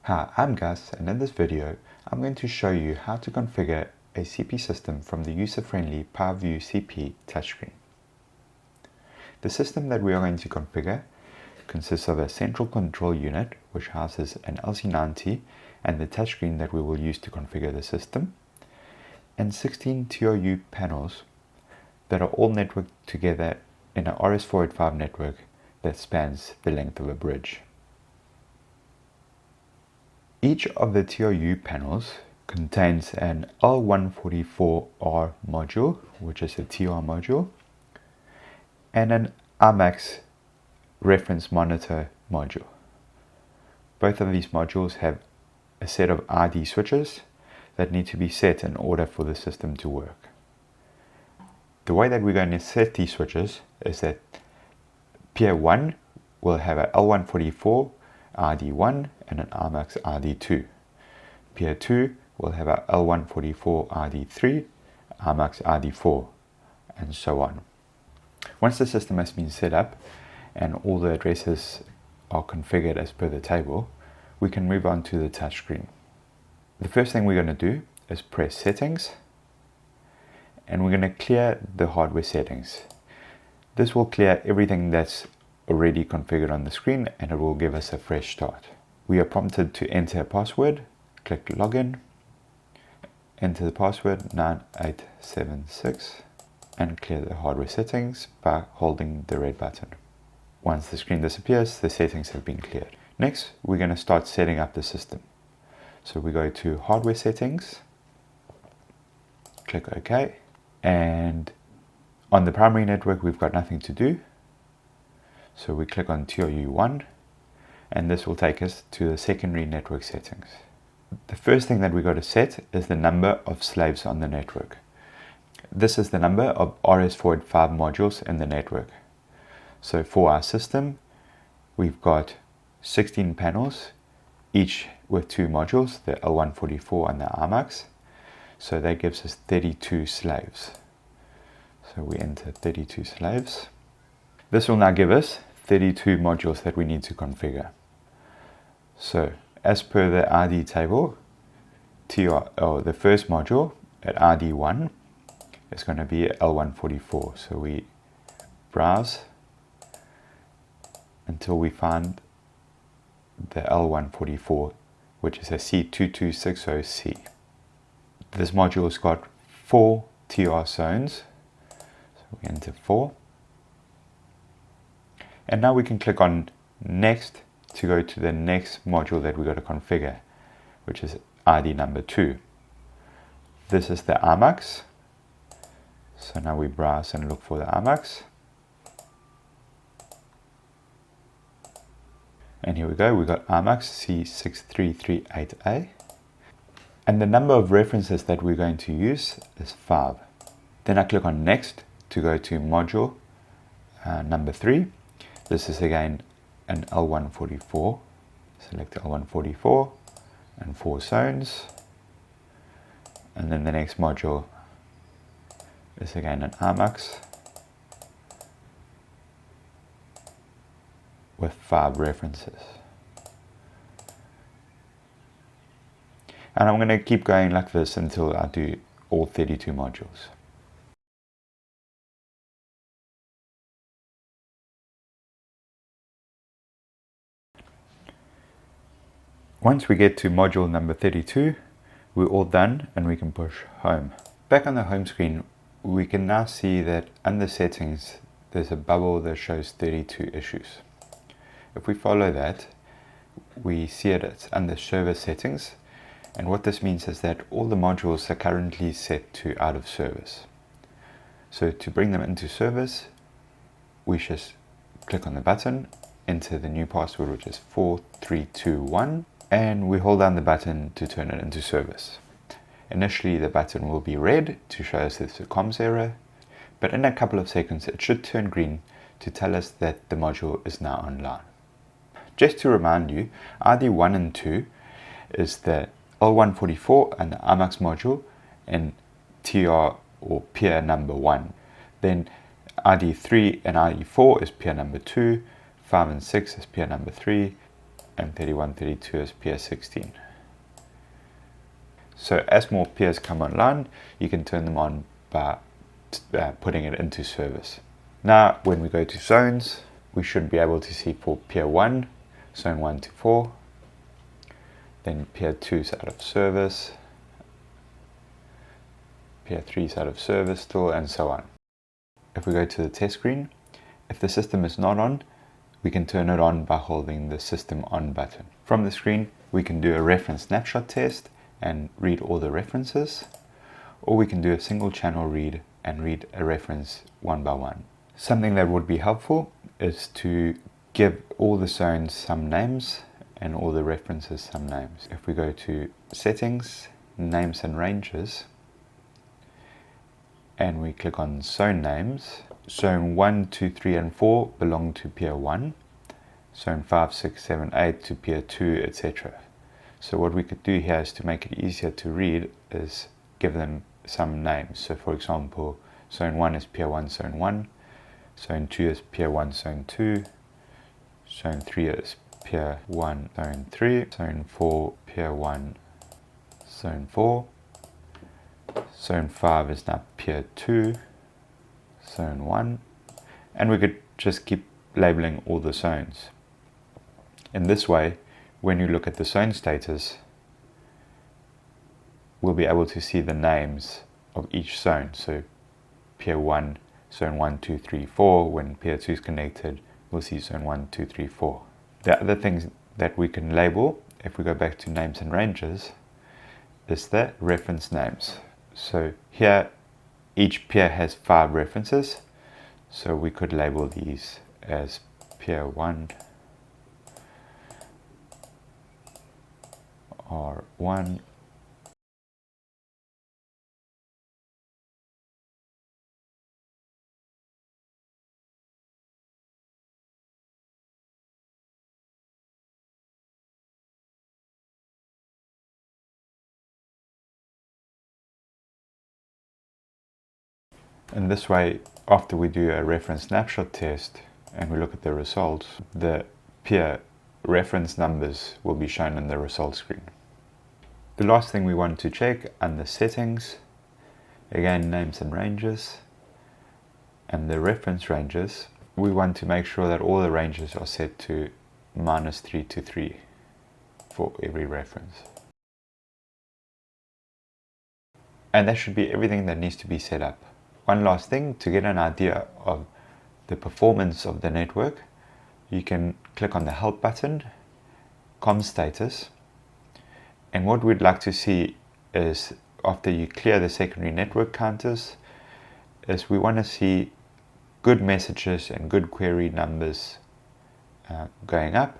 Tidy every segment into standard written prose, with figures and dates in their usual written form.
Hi, I'm Gus, and in this video I'm going to show you how to configure a CP system from the user-friendly PowerView CP touchscreen. The system that we are going to configure consists of a central control unit which houses an LC90 and the touchscreen that we will use to configure the system, and 16 TRU panels that are all networked together in an RS485 network that spans the length of a bridge. Each of the TRU panels contains an L144R module, which is a TR module, and an IMAX reference monitor module. Both of these modules have a set of ID switches that need to be set in order for the system to work. The way that we're going to set these switches is that Peer 1 will have a L144 ID1 and an IMAX ID2. Peer 2 will have a L144 ID3, IMAX ID4, and so on. Once the system has been set up and all the addresses are configured as per the table, we can move on to the touchscreen. The first thing we're going to do is press Settings, and we're going to clear the hardware settings. This will clear everything that's already configured on the screen, and it will give us a fresh start. We are prompted to enter a password. Click Login, enter the password 9876, and clear the hardware settings by holding the red button. Once the screen disappears, the settings have been cleared. Next, we're going to start setting up the system. So we go to Hardware Settings, click OK, and on the primary network we've got nothing to do. So we click on TRU1, and this will take us to the secondary network settings. The first thing that we got to set is the number of slaves on the network. This is the number of RS485 modules in the network. So for our system, we've got 16 panels, each with 2 modules, the L144 and the IMAX. So that gives us 32 slaves. So we enter 32 slaves. This will now give us 32 modules that we need to configure. So as per the ID table, the first module at ID1 is going to be L144. So we browse until we find the L144, which is a C2260C. This module has got 4 TR zones. So we enter 4. And now we can click on Next to go to the next module that we've got to configure, which is ID number 2. This is the IMAX. So now we browse and look for the IMAX. And here we go, we've got IMAX C6338A. And the number of references that we're going to use is 5. Then I click on Next to go to module number 3. This is again an L144. Select L144 and 4 zones. And then the next module is again an IMAX with 5 references. And I'm going to keep going like this until I do all 32 modules. Once we get to module number 32, we're all done and we can push home. Back on the home screen, we can now see that under settings, there's a bubble that shows 32 issues. If we follow that, we see it's under server settings. And what this means is that all the modules are currently set to out of service. So to bring them into service, we just click on the button, enter the new password, which is 4321, and we hold down the button to turn it into service. Initially, the button will be red to show us there's a comms error, but in a couple of seconds, it should turn green to tell us that the module is now online. Just to remind you, ID1 and 2 is the L144 and the IMAX module in TR or peer number 1. Then ID3 and ID4 is peer number 2, 5 and 6 is peer number 3, and 3132 as peer 16. So as more peers come online, you can turn them on by putting it into service. Now when we go to zones, we should be able to see for peer 1, zone 1 to 4, then peer 2 is out of service, peer 3 is out of service still, and so on. If we go to the test screen, if the system is not on, we can turn it on by holding the system on button. From the screen, we can do a reference snapshot test and read all the references, or we can do a single channel read and read a reference one by one. Something that would be helpful is to give all the zones some names and all the references some names. If we go to settings, names and ranges, and we click on zone names, zone 1, 2, 3 and 4 belong to peer 1, zone 5, 6, 7, 8 to peer 2, etc. So what we could do here is to make it easier to read is give them some names. So for example, zone 1 is peer 1, zone 1, zone 2 is peer 1, zone 2, zone 3 is peer 1, zone 3, zone 4, peer 1, zone 4, zone 5 is now peer 2, zone 1, and we could just keep labeling all the zones. In this way, when you look at the zone status, we'll be able to see the names of each zone. So peer 1, zone 1, 2, 3, 4, when peer 2 is connected, we'll see zone 1, 2, 3, 4. The other things that we can label, if we go back to names and ranges, is the reference names. So here, each peer has 5 references, so we could label these as peer 1, R1, and this way, after we do a reference snapshot test and we look at the results, the peer reference numbers will be shown in the results screen. The last thing we want to check under settings, again names and ranges, and the reference ranges, we want to make sure that all the ranges are set to -3 to 3 for every reference. And that should be everything that needs to be set up. One last thing, to get an idea of the performance of the network, you can click on the help button, com status, and what we'd like to see is after you clear the secondary network counters, is we want to see good messages and good query numbers going up,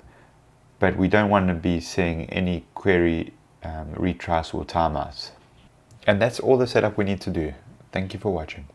but we don't want to be seeing any query retries or timeouts. And that's all the setup we need to do. Thank you for watching.